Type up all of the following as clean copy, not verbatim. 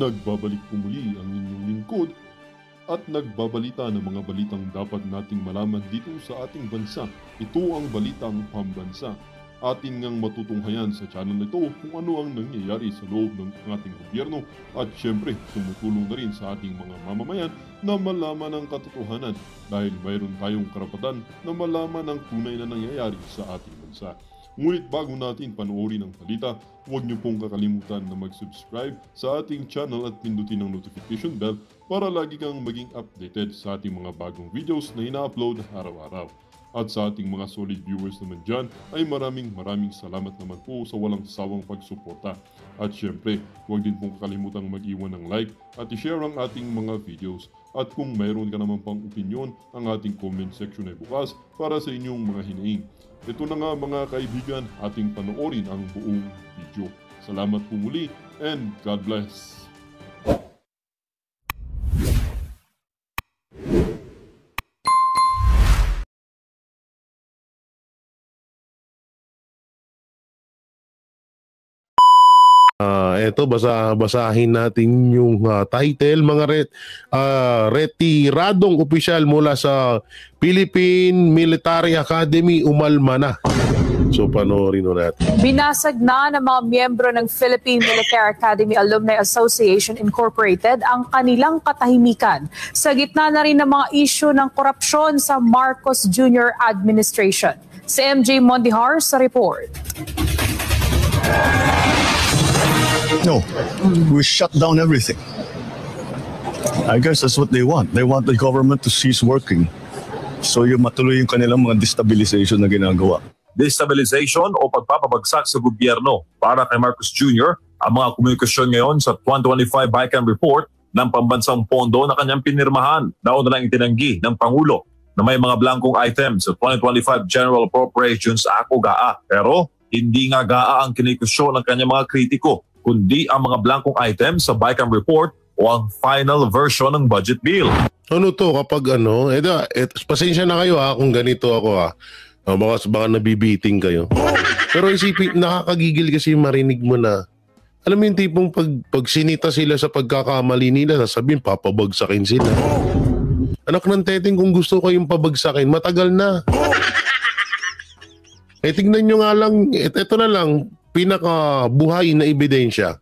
Nagbabalik po muli ang inyong lingkod at nagbabalita ng mga balitang dapat nating malaman dito sa ating bansa. Ito ang Balitang Pambansa. Atin ngang matutunghayan sa channel na ito kung ano ang nangyayari sa loob ng ating gobyerno at syempre tumutulong na rin sa ating mga mamamayan na malaman ang katotohanan dahil mayroon tayong karapatan na malaman ang tunay na nangyayari sa ating bansa. Ngunit bago natin panoorin ang balita, huwag niyo pong kakalimutan na mag-subscribe sa ating channel at pindutin ang notification bell para lagi kang maging updated sa ating mga bagong videos na ina-upload araw-araw. At sa ating mga solid viewers naman dyan ay maraming salamat naman po sa walang sawang pagsuporta. At syempre, huwag din pong kakalimutan mag-iwan ng like at i-share ang ating mga videos. At kung mayroon ka naman pang opinion, ang ating comment section ay bukas para sa inyong mga hinaing. Ito na nga mga kaibigan, ating panoorin ang buong video. Salamat po muli and God bless! Eto, basahin natin yung title. Mga retiradong opisyal mula sa Philippine Military Academy umalma na. So panoorin natin. Binasag na ng mga miyembro ng Philippine Military Academy Alumni Association Incorporated ang kanilang katahimikan sa gitna na rin ng mga issue ng korupsyon sa Marcos Jr. administration. Si MJ Mondihar sa report. No, we shut down everything. I guess that's what they want. They want the government to cease working. So yung matuloy yung kanilang mga destabilization na ginagawa. Destabilization o pagpapabagsak sa gobyerno para kay Marcos Jr. ang mga komunikasyon ngayon sa 2025 BICAM report ng pambansang pondo na kanyang pinirmahan. Nauna lang itinanggi ng Pangulo na may mga blankong items sa 2025 General Appropriations Act o GAA. Pero hindi nga GAA ang kinikasyon ng kanyang mga kritiko, kundi ang mga blankong items sa BICAM report o ang final version ng budget bill. Ano to kapag pasensya na kayo kung ganito ako baka nabibiting kayo. Pero isipin, nakakagigil kasi marinig mo na, alam mo yung tipong pag sinita sila sa pagkakamali nila, sasabihin papabagsakin sila. Anak ng teteng, kung gusto kayong pabagsakin, matagal na. Tignan nyo nga lang, ito na lang, pinakabuhay na ebidensya,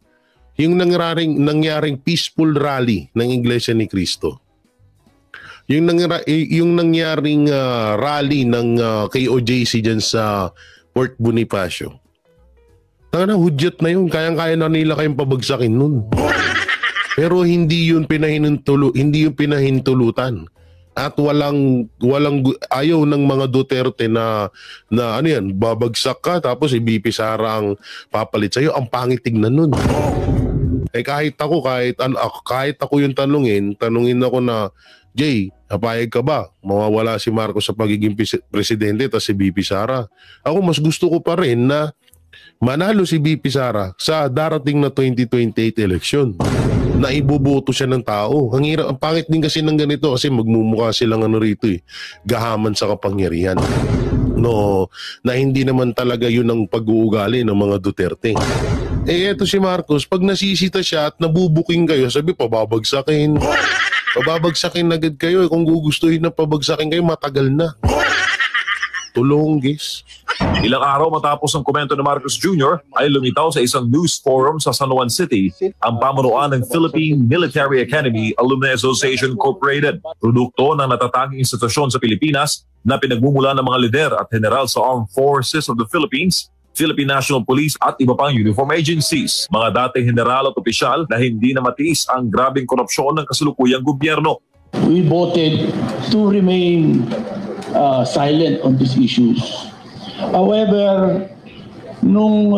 yung nangyaring peaceful rally ng Iglesia ni Cristo. Yung nangyaring rally ng KOJC dyan sa Port Bonifacio. Hudyat na yun, kayang-kaya na nila kayong pabagsakin nun. Pero hindi yun pinahintulutan. At walang ayaw ng mga Duterte na ano yan, babagsak ka tapos si BP Sara ang papalit sa'yo. Ang pangit tignan nun. Kahit ako yung tanungin ako na, Jay, napayag ka ba? Mawawala si Marcos sa pagiging presidente at si BP Sara. Ako mas gusto ko pa rin na manalo si BP Sara sa darating na 2028 election. Na iboboto siya ng tao. Ang pangit din kasi ng ganito kasi magmumukha silang rito gahaman sa kapangyarihan. No, na hindi naman talaga yun ang pag-uugali ng mga Duterte. Eto si Marcos, pag nasisita siya at nabubuking kayo, sabi pababagsakin agad kayo. Kung gugustuhin na pabagsakin kayo, matagal na. Tulong, guys. Ilang araw matapos ang komento ni Marcos Jr. ay lumitaw sa isang news forum sa San Juan City ang pamunuan ng Philippine Military Academy Alumni Association Incorporated, produkto ng natatanging institusyon sa Pilipinas na pinagmumula ng mga lider at general sa Armed Forces of the Philippines, Philippine National Police at iba pang uniform agencies. Mga dating general at opisyal na hindi na matiis ang grabing korupsyon ng kasalukuyang gobyerno. We voted to remain silent on these issues. However, nung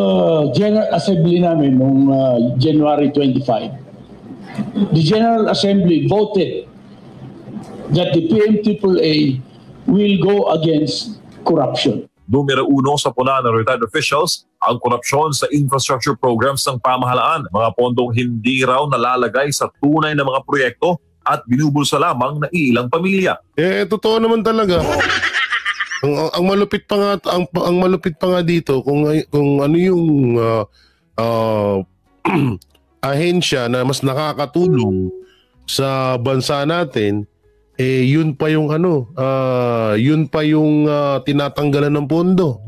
General Assembly namin, nung January 25, the General Assembly voted that the PMAAA will go against corruption. Numero 1 sa puna ng retired officials ang korupsyon sa infrastructure programs ng pamahalaan. Mga pondong hindi raw nalalagay sa tunay na mga proyekto at binubulsa lamang ng ilang pamilya. Totoo naman talaga. Ang malupit pa nga dito kung ano yung ahensya na mas nakakatulong sa bansa natin, yun pa yung tinatanggalan ng pondo.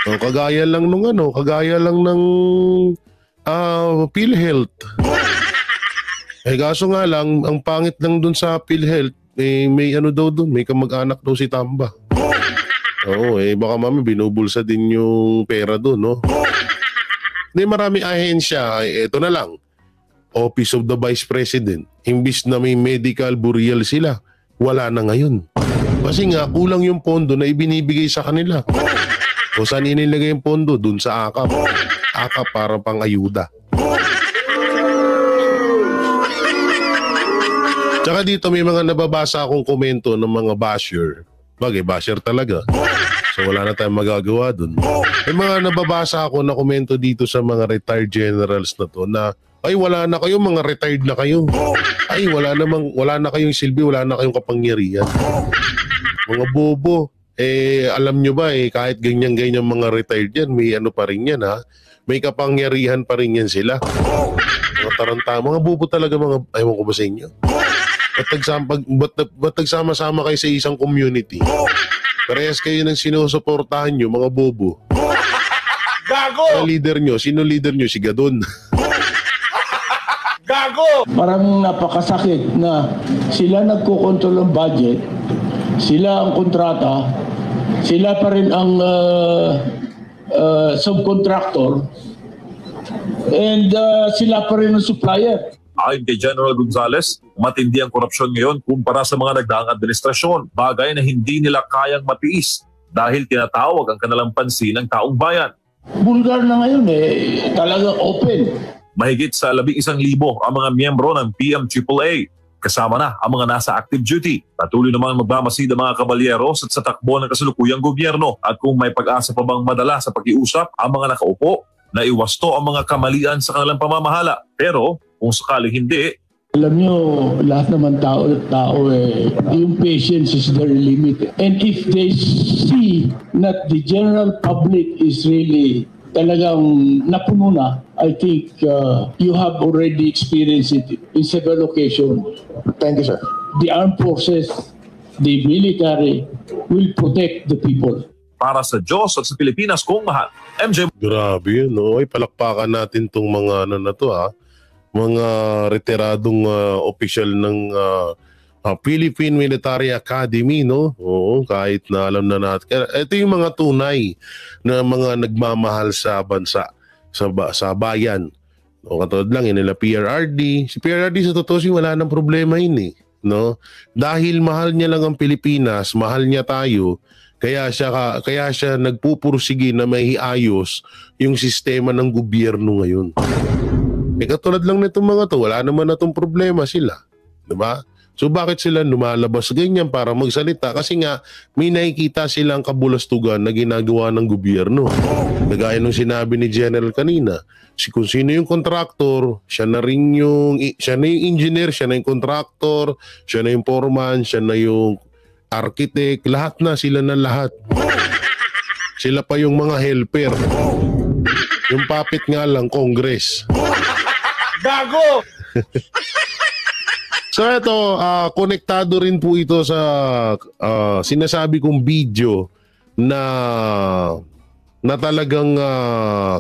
So, kagaya lang ng PhilHealth. Kaso nga lang, ang pangit lang dun sa PhilHealth, may doon, may kamag-anak daw si Tamba. Oo, baka mami binubulsa din yung pera doon, no? Hindi, maraming ahensya. Ito na lang, Office of the Vice President. Imbis na may medical burial sila, wala na ngayon. Kasi nga, kulang yung pondo na ibinibigay sa kanila. O saan inilagay yung pondo? Doon sa AKAP. AKAP para pang ayuda. Tsaka dito may mga nababasa akong komento ng mga basher. Bagay, basher talaga. So wala na tayong magagawa dun. May mga nababasa ako na komento dito sa mga retired generals na to na, ay wala na kayo, mga retired na kayo. Ay wala na kayong silbi, wala na kayong kapangyarihan. Mga bobo. Alam nyo ba kahit ganyan-ganyan mga retired yan, may ano pa rin yan ha. May kapangyarihan pa rin yan sila. Mga taranta, mga bobo talaga, mga, ayaw ko ba sa inyo? Ba't nagsama-sama kayo sa isang community? Parehas kayo ng sinusuportahan nyo, mga bobo. Gago! Sino leader nyo? Si Gadon. Gago! Parang napakasakit na sila nagkukontrol ng budget, sila ang kontrata, sila pa rin ang subcontractor, and sila pa rin ang supplier. Ayon kay General Gonzales, matindi ang korupsyon ngayon kumpara sa mga nagdaang administrasyon, bagay na hindi nila kayang matiis dahil tinatawag ang kanilang pansin ng taong bayan. Bulgar na ngayon talagang open. Mahigit sa 11,000 ang mga miyembro ng PMAAA, kasama na ang mga nasa active duty. Patuloy namang magmamasid ang mga kabalyeros at sa takbo ng kasalukuyang gobyerno, at kung may pag-asa pa bang madala sa pag-iusap ang mga nakaupo, na iwasto ang mga kamalian sa kanilang pamamahala. Pero kung sakaling hindi, alam nyo, lahat naman tao yung patience is very limited. And if they see that the general public is really talagang napuno na, I think you have already experienced it in several occasions. Thank you, sir. The armed forces, the military will protect the people. Para sa Diyos at sa Pilipinas kung mahal, MJ. Grabe yun, no? Ay, palakpakan natin tong mga mga retiradong opisyal ng Philippine Military Academy, no? Oo, kahit na alam na natin. Ito yung mga tunay na mga nagmamahal sa bansa, sa bayan. O katulad lang yun nila PRRD. Si PRRD sa totoo wala nang problema yun no? Dahil mahal niya lang ang Pilipinas, mahal niya tayo, kaya siya nagpupursige na may iayos yung sistema ng gobyerno ngayon. Katulad lang nitong mga to, wala naman na itong problema sila. Diba? So bakit sila lumalabas ganyan para magsalita? Kasi nga may nakikita silang kabulastugan na ginagawa ng gobyerno. Nagaya nung sinabi ni General kanina, kung sino yung contractor, siya na yung engineer, siya na yung contractor, siya na yung foreman, siya na yung architect, lahat na, sila na lahat. Sila pa yung mga helper. Yung puppet nga lang, Congress. Gago! So ito, konektado rin po ito sa sinasabi kong video na talagang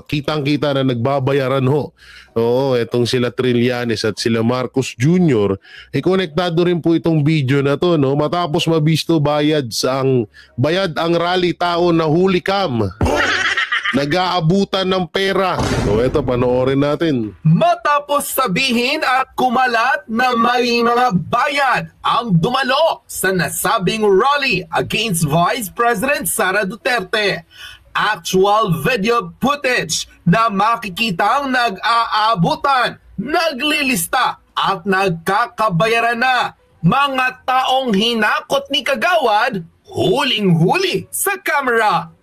kitang-kita na nagbabayaran ho. Oo, etong sila Trillanes at sila Marcos Jr. Konektado rin po itong video na to, no? Matapos mabisto bayad ang rally tao na huli cam. Nag-aabutan ng pera. So ito, panoorin natin. Matapos sabihin at kumalat na may mga bayad ang dumalo sa nasabing rally against Vice President Sara Duterte. Actual video footage na makikitang nag-aabutan, naglilista at nagkakabayaran na. Mga taong hinakot ni Kagawad, huling-huli sa kamera.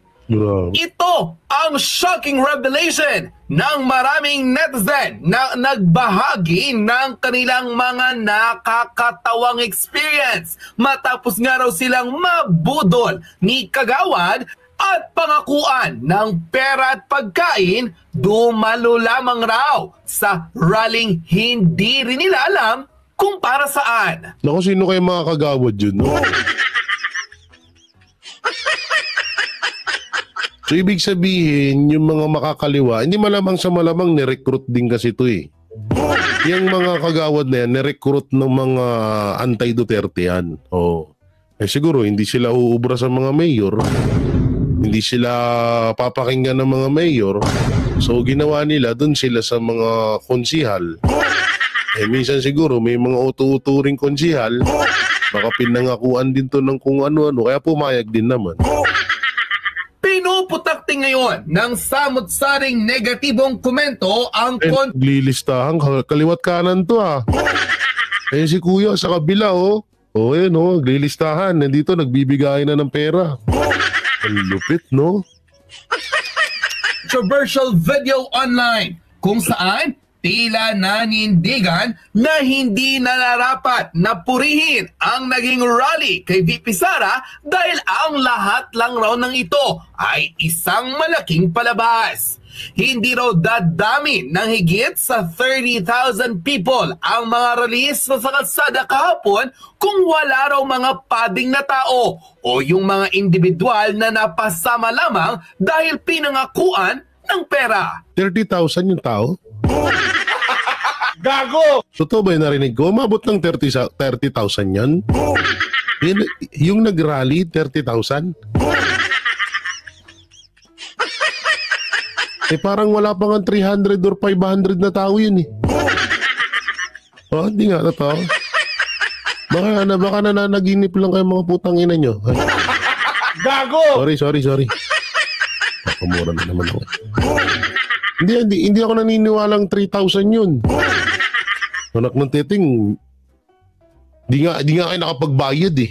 Ito ang shocking revelation ng maraming netizen na nagbahagi ng kanilang mga nakakatawang experience matapos nga raw silang mabudol ni Kagawad at pangakuan ng pera at pagkain, dumalo lamang raw sa rallying hindi rin nila alam kung para saan. Naku, sino kayo mga kagawad yun? No? So, ibig sabihin, yung mga makakaliwa, hindi malamang sa malamang nirecruit din kasi ito eh. Yung mga kagawad na yan, nirecruit ng mga anti-Duterte yan. Oh. Eh siguro, hindi sila uubra sa mga mayor. Hindi sila papakinggan ng mga mayor. So, ginawa nila, dun sila sa mga konsihal. Eh, minsan siguro, may mga utu-uturing konsihal. Baka pinangakuan din to ng kung ano-ano. Kaya pumayag din naman. Pinuputakti ngayon ng samot-saring negatibong komento ang Lilistahan, kaliwat kanan to ah. Eh si Kuya sa kabila oh. Oh yun oh, lilistahan. Nandito nagbibigay na ng pera. Ang lupit no? controversial video online kung saan tila nanindigan na hindi nararapat na purihin ang naging rally kay VP Sara dahil ang lahat lang raw ng ito ay isang malaking palabas. Hindi raw dadami ng higit sa 30,000 people ang mga rallyista sa kalsada kahapon kung wala raw mga pading na tao o yung mga individual na napasama lamang dahil pinangakuan ng pera. 30,000 yung tao? Gago! Totoo ba yung narinig ko? Umabot ng 30,000 yan? Yung nag-rally, 30,000? Eh parang wala pa nga 300 or 500 na tao yun eh. Oh, hindi nga totoo. Baka nananaginip lang kayo mga putang ina nyo. Ay. Gago! Sorry. Pakamura na naman ako. Hindi ako naniniwalang 3,000 yun. Anak ng teting, di nga kayo nakapagbayad eh.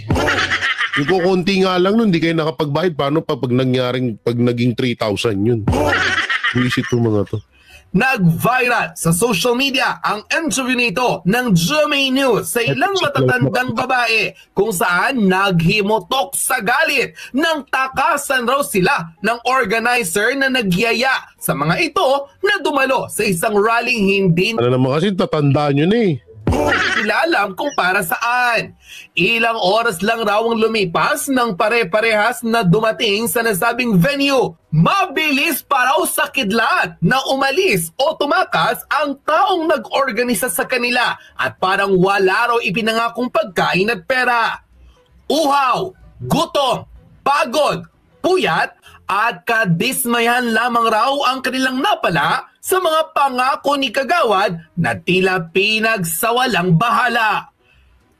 Yung kukunti nga lang nun, di kayo nakapagbayad. Paano pag naging 3,000 yun? Buisit itong mga to. Nag-viral sa social media ang interview nito ng GMA News sa ilang matatandang babae kung saan naghimutok sa galit nang takasan raw sila ng organizer na nagyaya sa mga ito na dumalo sa isang rallying hindi Ano naman kasi tatandaan nyo na eh. nila alam kung para saan. Ilang oras lang raw ang lumipas nang pare-parehas na dumating sa nasabing venue. Mabilis pa raw sa kidlat na umalis o tumakas ang taong nag-organisa sa kanila at parang wala raw ipinangakong pagkain at pera. Uhaw, gutom, pagod, puyat at kadismayan lamang raw ang kanilang napala sa mga pangako ni Kagawad na tila pinagsawalang bahala.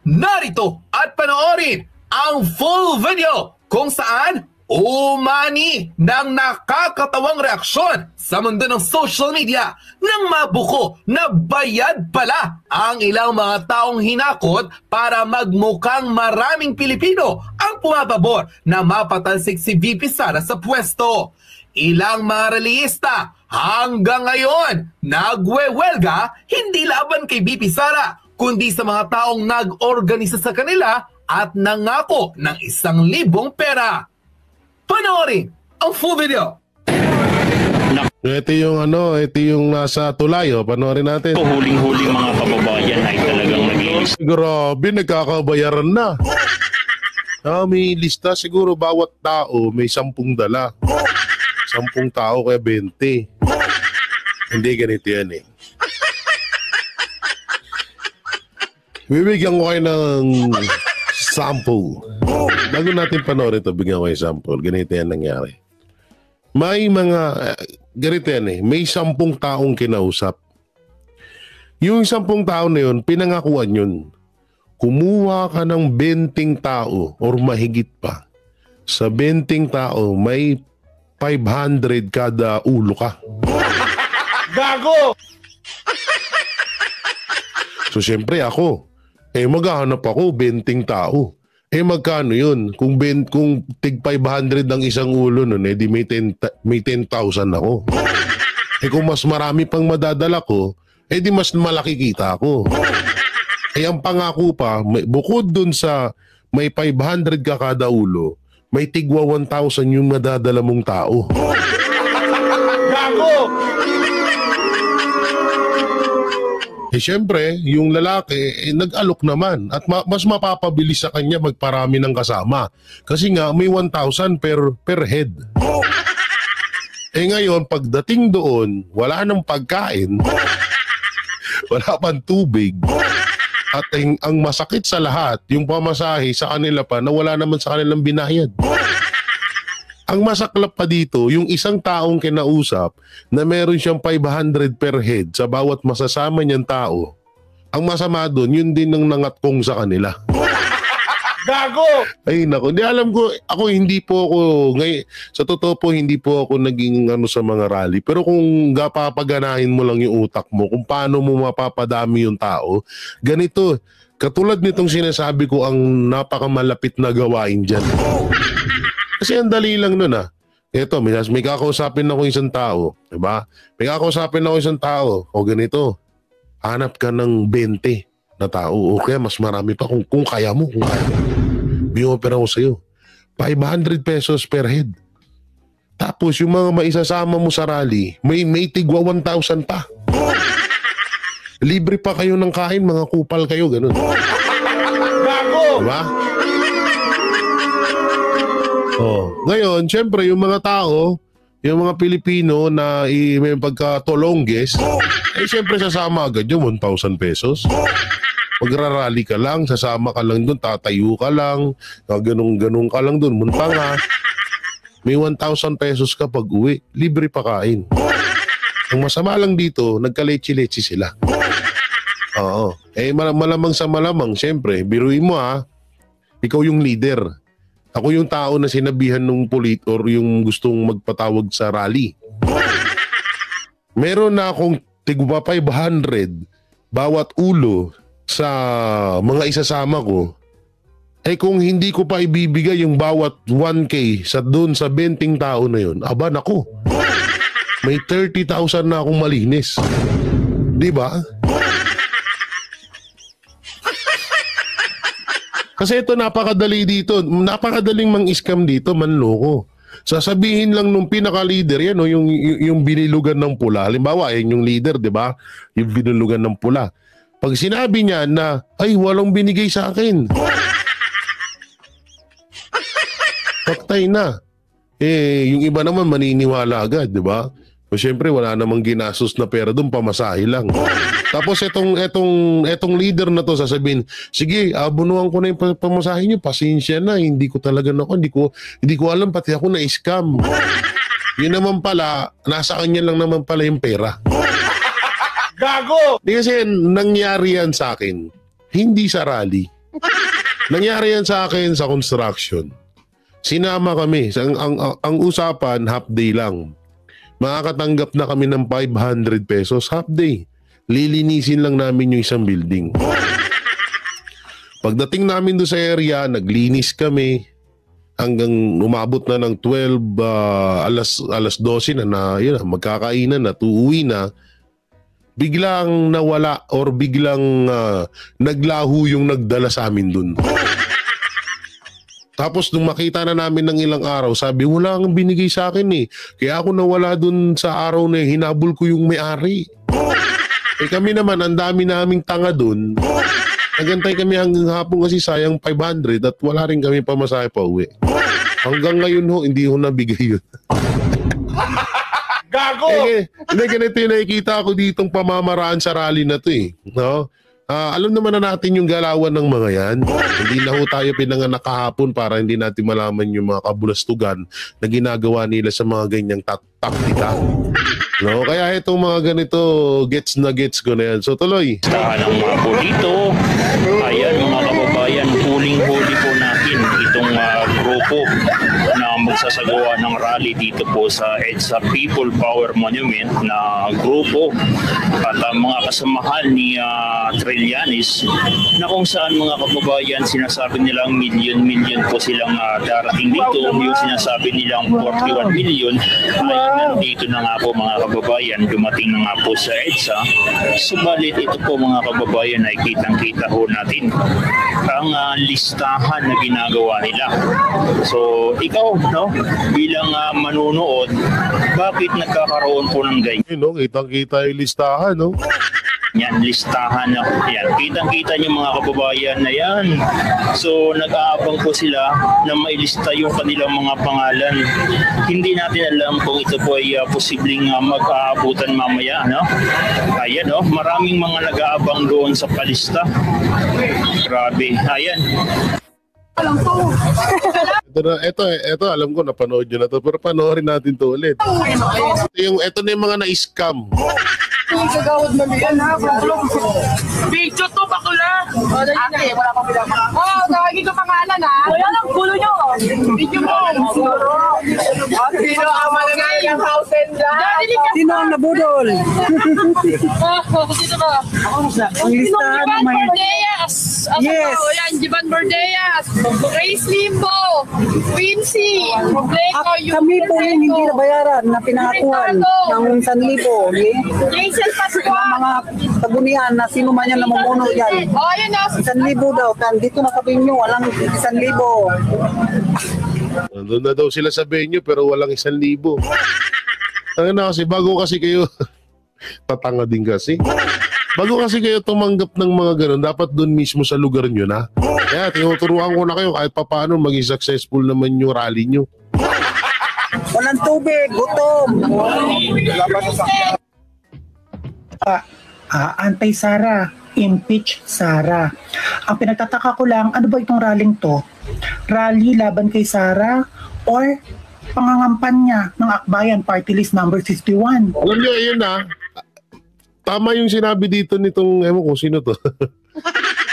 Narito at panoorin ang full video kung saan umani ng nakakatawang reaksyon sa mundo ng social media nang mabuko na bayad pala ang ilang mga taong hinakot para magmukhang maraming Pilipino ang pumapabor na mapatalsik si VP Sara sa pwesto. Ilang mga rallyista hanggang ngayon nagwewelga hindi laban kay VP Sara kundi sa mga taong nag-organisa sa kanila at nangako ng 1,000 pera. Panoorin ang full video. Ito yung nasa tulay oh. Panoorin natin. Huling-huling mga kababayan ay talagang nag-iis. Grabe, nagkakabayaran na. May lista siguro bawat tao may 10 dala. 10 tao kaya 20. Hindi ganito yan eh. Bibigyan ko kayo ng sample. Bago natin panoorin ito, bigyan ko kayo sample. Ganito yan nangyari. May mga, ganito yan eh, may 10 taong kinausap. Yung 10 tao na yun, pinangakuan yun. Kumuha ka ng 20 tao or mahigit pa. Sa 20 tao, may 500 kada ulo ka. Gago! So, siyempre ako, maghahanap ako 20 tao. Magkano yun? Kung tig 500 ang isang ulo nun, di may 10,000 ako. Kung mas marami pang madadala ko, di mas malaki kita ako. Ang pangako pa, bukod dun sa may 500 ka kada ulo, may tigwa 1,000 yung madadala mong tao. Gago! Eh syempre, yung lalaki, nag-alok naman at mas mapapabilis sa kanya magparami ng kasama. Kasi nga, may 1,000 per head. Eh ngayon, pagdating doon, wala nang pagkain, wala pang tubig, at ang masakit sa lahat, yung pamasahe sa kanila pa na wala naman sa kanilang binayad. Ang masaklap pa dito, yung isang taong kinausap na meron siyang 500 per head sa bawat masasama niyang tao, ang masama doon, yun din ang nangatkong sa kanila. Gago! Ay nako, hindi alam ko, hindi po ako, sa totoo po hindi po ako naging sa mga rally. Pero kung papaganahin mo lang yung utak mo, kung paano mo mapapadami yung tao, ganito, katulad nitong sinasabi ko ang napakamalapit na gawain dyan. Kasi ang dali lang nun Ito, may kakausapin ako isang tao, diba? May kakausapin ako isang tao, o ganito, hanap ka ng 20 na tao, o kaya mas marami pa kung kaya mo, Biyopera ko sa'yo, 500 pesos per head. Tapos yung mga maisasama mo sa rally, may tigwa 1,000 pa. Libre pa kayo ng kain, mga kupal kayo, ganun. Diba? Ngayon, syempre, yung mga tao, yung mga Pilipino na may pagka-tolongges, syempre sasama agad yung 1,000 pesos. Magrarally ka lang, sasama ka lang doon, tatayo ka lang, ganun ka lang doon, munta nga. May 1,000 pesos ka pag uwi, libre pa kain. Ang masama lang dito, nagka-lechi-lechi sila. Oo. Malamang sa malamang, syempre, biruin mo ikaw yung leader. Ako yung tao na sinabihan ng or yung gustong magpatawag sa rally. Meron na akong tigwa 500 bawat ulo sa mga isasama ko. Kung hindi ko pa ibibigay yung bawat 1K doon sa 20 tao na yun, aba nako, may 30,000 na akong malinis. Diba? Kasi ito napakadali dito, napakadaling mang-scam dito, manloko. Sasabihin lang nung pinaka-leader yan, yung binilugan ng pula. Halimbawa, yan yung leader, di ba? Yung binilugan ng pula. Pag sinabi niya na, ay, walang binigay sa akin. Paktay na. Yung iba naman maniniwala agad, di ba? So, syempre, wala namang ginastos na pera doon, pamasahe lang. Tapos etong leader na to sasabihin, sige, abunuhan ko na yung pamasahe niyo, pasensya na, hindi ko talaga hindi ko alam, pati ako na-scam. Yun naman pala, nasa kanya lang naman pala yung pera. Gago! Kasi nangyari yan sa akin, hindi sa rally. Nangyari yan sa akin sa construction. Sinama kami, ang usapan, half day lang. Makakatanggap na kami ng 500 pesos half day. Lilinisin lang namin yung isang building. Pagdating namin doon sa area, naglinis kami hanggang umabot na ng 12, alas 12 na yun, magkakainan na, uuwi na. Biglang nawala or biglang naglaho yung nagdala sa amin doon. Tapos nung makita na namin ng ilang araw, sabi, wala kang binigay sa akin Kaya ako nawala dun sa araw na hinabol ko yung may-ari. Kami naman, ang dami naming tanga dun. Nagantay kami hanggang hapon kasi sayang 500 at wala rin kami pamasahe pa uwi. Hanggang ngayon hindi ho nabigay yun. Gago! Ganito yung nakikita ko ditong pamamaraan sa rally na to No? Alam naman na natin yung galawan ng mga yan. Hindi na ho tayo pinanganak kahapon para hindi natin malaman yung mga kabulastugan na ginagawa nila sa mga ganyang taktika. No? Kaya itong mga ganito, gets ko na yan. So tuloy. Tahan ng mga po dito. Ayan mga kababayan, huling-huli po natin itong grupo na magsasagawa ng rally dito po sa EDSA People Power Monument na grupo at mga kasamahan ni Trillanes na kung saan mga kababayan sinasabi nilang milyon po silang darating dito. Yung sinasabi nilang 41 million ay nandito na nga po mga kababayan, dumating na nga po sa EDSA. Subalit ito po mga kababayan ay kitang-kita ho natin ang listahan na ginagawa nila. So, ikaw, no, bilang manunood, bakit nagkakaroon po ng ganyan? Yun, no? Kitang-kita yung listahan, no? Yan, listahan na yan. Kitang-kita niyo mga kababayan na yan. So, nag-aabang po sila na mailista yung kanilang mga pangalan. Hindi natin alam kung ito po ay posibleng mag-aabutan mamaya, no? Ayan, no? Maraming mga nag-aabang doon sa palista. Grabe. Ayan. Ito, alam ko, napanood nyo na to. Pero panoorin natin to ulit. Ito na yung mga na-scam. Video to, bakula! Ate, wala pa pinapakalan. Oo, tawagin ko pangalan ha. Wala lang, gulo nyo. Video mo. Sino ang malagay ng house and land? Sino ang nabudol? Sino ba? Ang listahan ng may... Bordeas. Yes. Yan, Jivan Bordeas. Grace Limbo. Quincy. Kami po yung hindi nabayaran na pinangakuan ng 1,000. Jason Pascual. Mga pagunian na sino man yan namumuno yan. Oh, yun na. 1,000 daw. Dito na sabihin nyo, walang 1,000. Nandun na daw sila sa venue pero walang 1,000. Ano na kasi, bago kasi kayo, tatanga din kasi. Bago kasi kayo tumanggap ng mga ganun, dapat doon mismo sa lugar nyo na. Kaya tinuturuan ko na kayo kahit papaano maging successful naman yung rally nyo. Walang tubig, gutom. Anti-Sara, impeach Sara. Ang pinagtataka ko lang, ano ba itong rallying to? Rally laban kay Sara or pangangampanya ng Akbayan Party List number 51? Alam nyo, ayun na. Tama yung sinabi dito nitong, ewan ko sino to.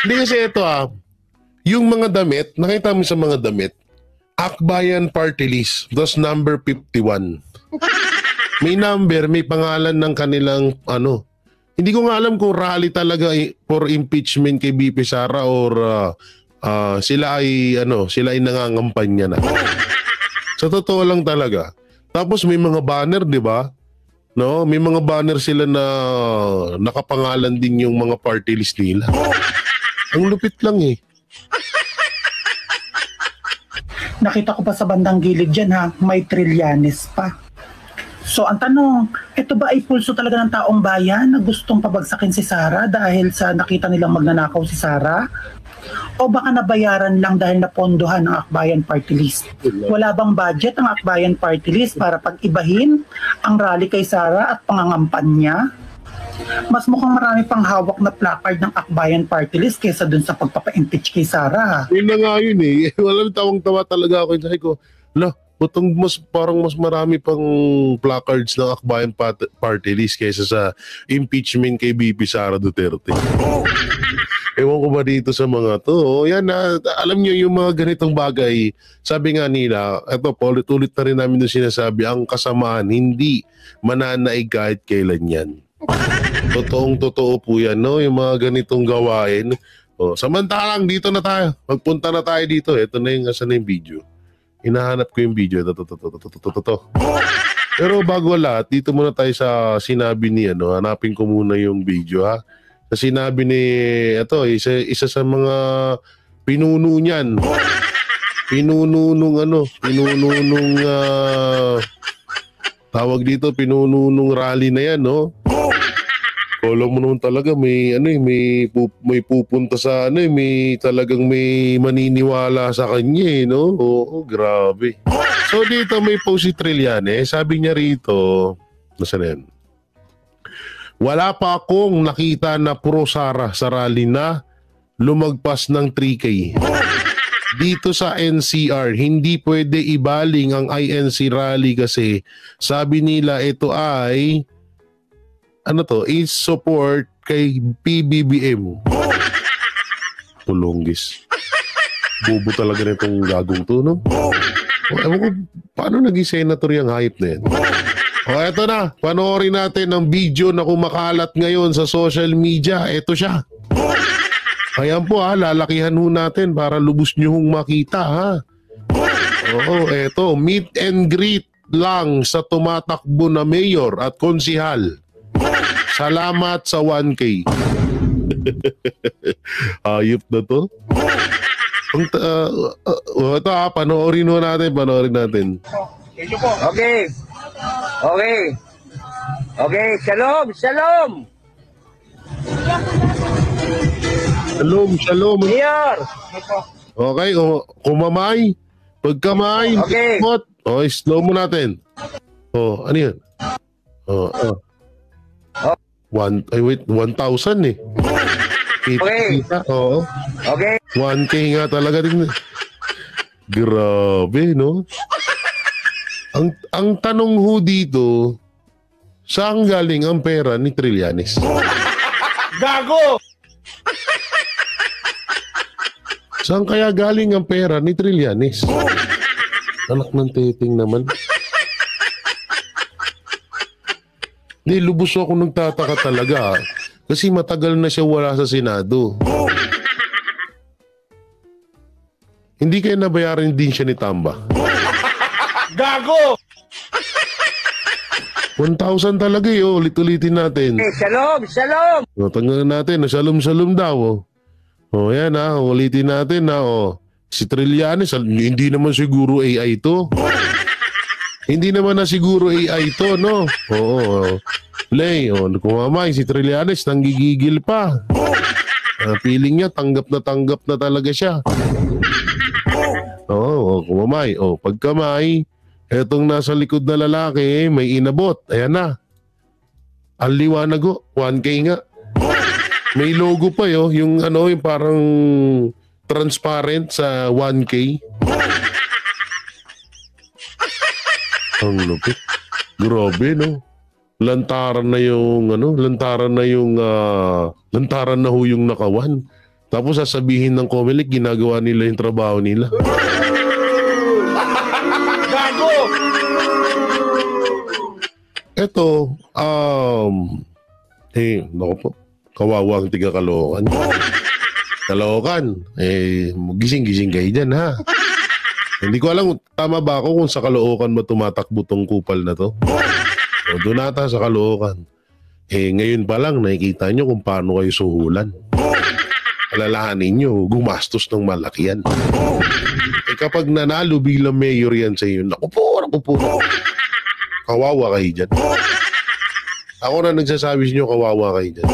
Hindi kasi ito yung mga damit, nakita mo sa mga damit, Akbayan Party List, thus number 51. May number, may pangalan ng kanilang hindi ko nga alam kung rally talaga for impeachment kay BP Sara or sila ay nangangampanya na. Sa totoo lang talaga. Tapos may mga banner, 'di ba? No, may mga banner sila na nakapangalan din yung mga party list nila. Ang lupit lang eh. Nakita ko pa sa bandang gilid dyan may Trillanes pa. So ang tanong, ito ba ay pulso talaga ng taong bayan na gustong pabagsakin si Sara dahil sa nakita nilang magnanakaw si Sara? O baka nabayaran lang dahil napondohan ang Akbayan Party List? Wala bang budget ang Akbayan Party List para pag-ibahin ang rally kay Sara at pangangampanya? Mas mukhang marami pang hawak na placard ng Akbayan Party List kaysa dun sa pagpapa-impeach kay Sara. Yun na nga yun eh. Walang tawang-tawa talaga ako. Sabi ko, parang mas marami pang placards ng Akbayan Party List kaysa sa impeachment kay BP Sara Duterte. Ewan ko ba dito sa mga to. Yan na, alam nyo yung mga ganitong bagay, sabi nga nila, eto ulit na rin namin doon sinasabi, ang kasamaan hindi mananaig kahit kailan yan. Totoong-totoo po yan, no? Yung mga ganitong gawain. Samantalang dito na tayo. Magpunta na tayo dito. Ito na yung, asan na yung video. Hinahanap ko yung video. Ito. Pero bago lahat, dito muna tayo sa sinabi ni hanapin ko muna yung video ha. Sa sinabi ni isa sa mga pinuno niyan. Tawag dito, pinuno nung rally na yan, no? Kala mo naman talaga may pupunta sa may talagang may maniniwala sa kanya, no? Oo, grabe. So dito may post si Trillanes, sabi niya rito, nasaan yan? Wala pa akong nakita na pro Sara sa rally na lumagpas ng 3K. Dito sa NCR, hindi pwede ibaling ang INC rally kasi sabi nila ito ay is support kay PBBM. Tulunggis. Bobo talaga na itong gagong to, no? Ewan ko, paano naging senator yung hype na yan? Eto na, panoorin natin ang video na kumakalat ngayon sa social media. Eto siya. Ayan po lalakihan ho natin para lubos nyo hong makita Oo, eto, meet and greet lang sa tumatakbo na mayor at konsihal. Salamat sa 1K. Ayop na to. Ito panoorin natin. Okay. Shalom. Shalom. Mayor. Okay, kumamay. Pagkamay, Okay. Slow mo natin. Ano yan? 1,000 eh. Okay. Oo. Okay. 1K nga talaga din. Grabe, no? Ang tanong ho dito, saan galing ang pera ni Trillanes? Gago! Saan kaya galing ang pera ni Trillanes? Anak ng titing naman. Hindi, lubos ako nagtataka talaga. Kasi matagal na siya wala sa Senado. Hindi kaya nabayaran din siya ni Tamba. Gago! 1,000 talaga eh. Ulit-ulitin natin. Shalom. Tanggalin natin. Shalom daw. Yan ulitin natin si Trillanes, hindi naman siguro AI to. Hindi naman na siguro AI to, no? Oo. Lay, kumamay, si Trillanes, nanggigigil pa. Feeling niya, tanggap na talaga siya. Kumamay. Pagkamay, etong nasa likod na lalaki, may inabot. Ayan na. Ang liwanag 1K nga. May logo pa yung parang transparent sa 1K. Ang lupit. Grabe, no? Lantaran na ho yung nakawan. Tapos sasabihin ng Comelec, ginagawa nila yung trabaho nila. Gago! Ito, naku po. Kawawang tiga Caloocan. Gising-gising kayo dyan, ha? Hindi ko alam, tama ba ako kung sa Caloocan ba tumatakbo tong kupal na to? Doon ata sa Caloocan. Ngayon pa lang, nakikita nyo kung paano kayo suhulan. Alalahanin nyo, gumastos ng malaki yan. Kapag nanalo bilang mayor yan sa iyo, naku po. Kawawa kayo dyan. Ako na nagsasabi sa inyo, kawawa kayo dyan.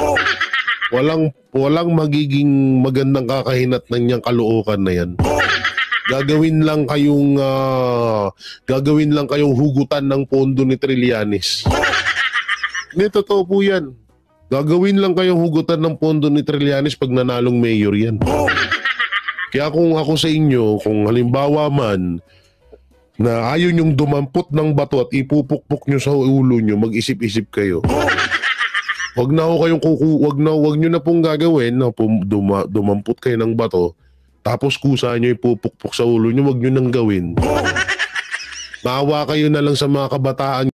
Walang magiging magandang kakahinatnan niyang Caloocan na yan. Gagawin lang kayong hugutan ng pondo ni Trillanes. Hindi, totoo po yan. Gagawin lang kayong hugutan ng pondo ni Trillanes pag nanalong mayor yan. Kaya kung ako sa inyo, kung halimbawa man na ayaw nyong dumampot ng bato at ipupukpok nyo sa ulo nyo, mag-isip-isip kayo. Wag nyo na pong gagawin na dumampot kayo ng bato, tapos kusa nyo ipupukpok sa ulo nyo, wag nyo nang gawin. Maawa kayo na lang sa mga kabataan.